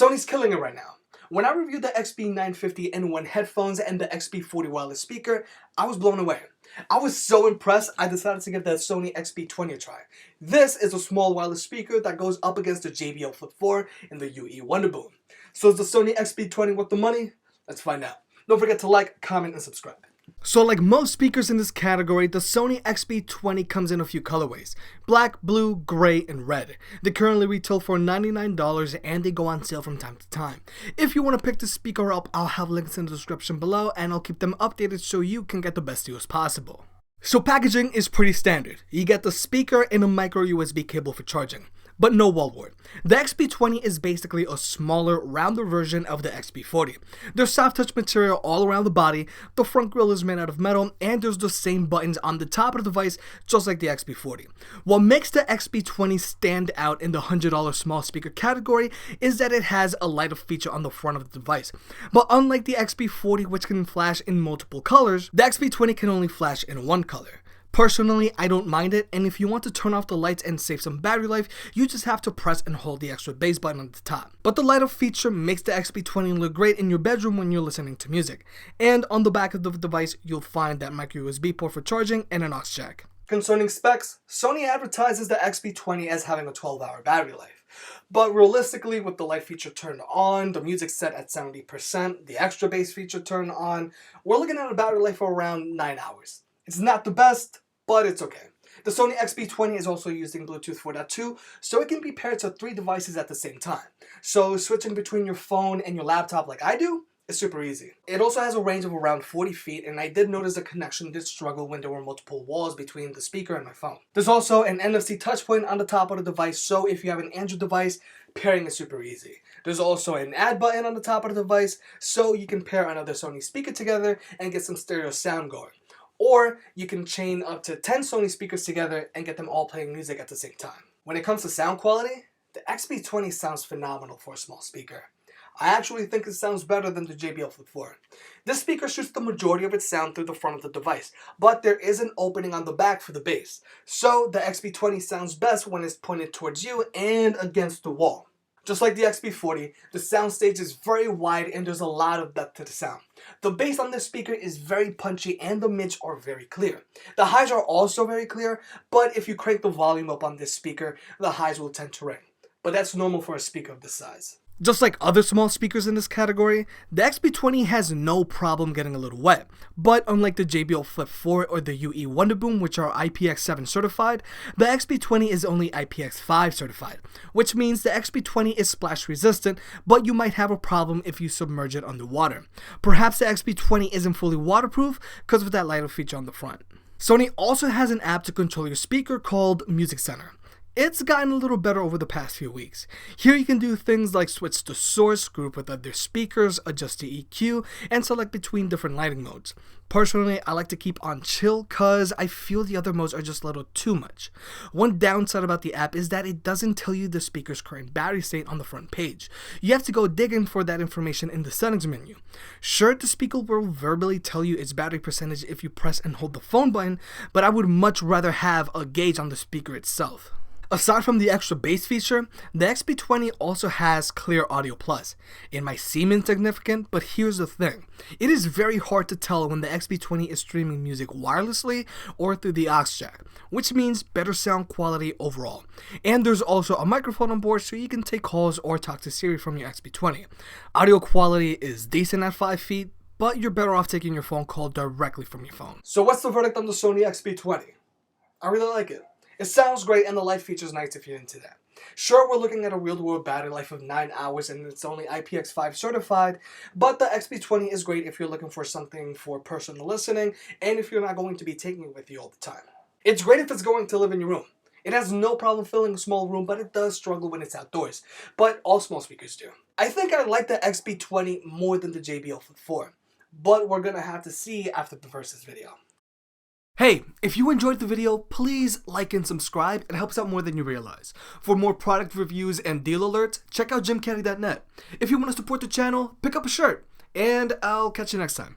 Sony's killing it right now. When I reviewed the XB950 N1 headphones and the XB40 wireless speaker, I was blown away. I was so impressed, I decided to give the Sony XB20 a try. This is a small wireless speaker that goes up against the JBL Flip 4 and the UE Wonder Boom. So is the Sony XB20 worth the money? Let's find out. Don't forget to like, comment, and subscribe. So like most speakers in this category, the Sony XB20 comes in a few colorways: black, blue, gray, and red. They currently retail for $99 and they go on sale from time to time. If you want to pick this speaker up, I'll have links in the description below and I'll keep them updated so you can get the best deals possible. So packaging is pretty standard. You get the speaker and a micro USB cable for charging, but no wall wart. The XB20 is basically a smaller, rounder version of the XB40. There's soft touch material all around the body, the front grille is made out of metal, and there's the same buttons on the top of the device just like the XB40. What makes the XB20 stand out in the $100 small speaker category is that it has a light up feature on the front of the device. But unlike the XB40, which can flash in multiple colors, the XB20 can only flash in one color. Personally, I don't mind it, and if you want to turn off the lights and save some battery life, you just have to press and hold the extra bass button on the top. But the light up feature makes the XB20 look great in your bedroom when you're listening to music. And on the back of the device, you'll find that micro USB port for charging and an aux jack. Concerning specs, Sony advertises the XB20 as having a 12-hour battery life. But realistically, with the light feature turned on, the music set at 70%, the extra bass feature turned on, we're looking at a battery life of around 9 hours. It's not the best, but it's okay. The Sony XB20 is also using Bluetooth 4.2, so it can be paired to 3 devices at the same time. So switching between your phone and your laptop like I do is super easy. It also has a range of around 40 feet, and I did notice the connection did struggle when there were multiple walls between the speaker and my phone. There's also an NFC touch point on the top of the device, so if you have an Android device, pairing is super easy. There's also an add button on the top of the device, so you can pair another Sony speaker together and get some stereo sound going. Or you can chain up to 10 Sony speakers together and get them all playing music at the same time. When it comes to sound quality, the XB20 sounds phenomenal for a small speaker. I actually think it sounds better than the JBL Flip 4. This speaker shoots the majority of its sound through the front of the device, but there is an opening on the back for the bass. So the XB20 sounds best when it's pointed towards you and against the wall. Just like the XB40, the soundstage is very wide and there's a lot of depth to the sound. The bass on this speaker is very punchy and the mids are very clear. The highs are also very clear, but if you crank the volume up on this speaker, the highs will tend to ring. But that's normal for a speaker of this size. Just like other small speakers in this category, the XB20 has no problem getting a little wet. But unlike the JBL Flip 4 or the UE Wonder Boom, which are IPX7 certified, the XB20 is only IPX5 certified, which means the XB20 is splash resistant, but you might have a problem if you submerge it underwater. Perhaps the XB20 isn't fully waterproof because of that light up feature on the front. Sony also has an app to control your speaker called Music Center. It's gotten a little better over the past few weeks. Here you can do things like switch to source, group with other speakers, adjust the EQ, and select between different lighting modes. Personally, I like to keep on chill cause I feel the other modes are just a little too much. One downside about the app is that it doesn't tell you the speaker's current battery state on the front page. You have to go digging for that information in the settings menu. Sure, the speaker will verbally tell you its battery percentage if you press and hold the phone button, but I would much rather have a gauge on the speaker itself. Aside from the extra bass feature, the XB20 also has Clear Audio Plus. It might seem insignificant, but here's the thing. It is very hard to tell when the XB20 is streaming music wirelessly or through the aux jack, which means better sound quality overall. And there's also a microphone on board so you can take calls or talk to Siri from your XB20. Audio quality is decent at 5 feet, but you're better off taking your phone call directly from your phone. So what's the verdict on the Sony XB20? I really like it. It sounds great and the light feature is nice if you're into that. Sure, we're looking at a real-world battery life of 9 hours and it's only IPX5 certified, but the XB20 is great if you're looking for something for personal listening and if you're not going to be taking it with you all the time. It's great if it's going to live in your room. It has no problem filling a small room, but it does struggle when it's outdoors. But all small speakers do. I think I like the XB20 more than the JBL Flip 4, but we're gonna have to see after the versus video. Hey, if you enjoyed the video, please like and subscribe. It helps out more than you realize. For more product reviews and deal alerts, check out jimcaddy.net. If you want to support the channel, pick up a shirt. And I'll catch you next time.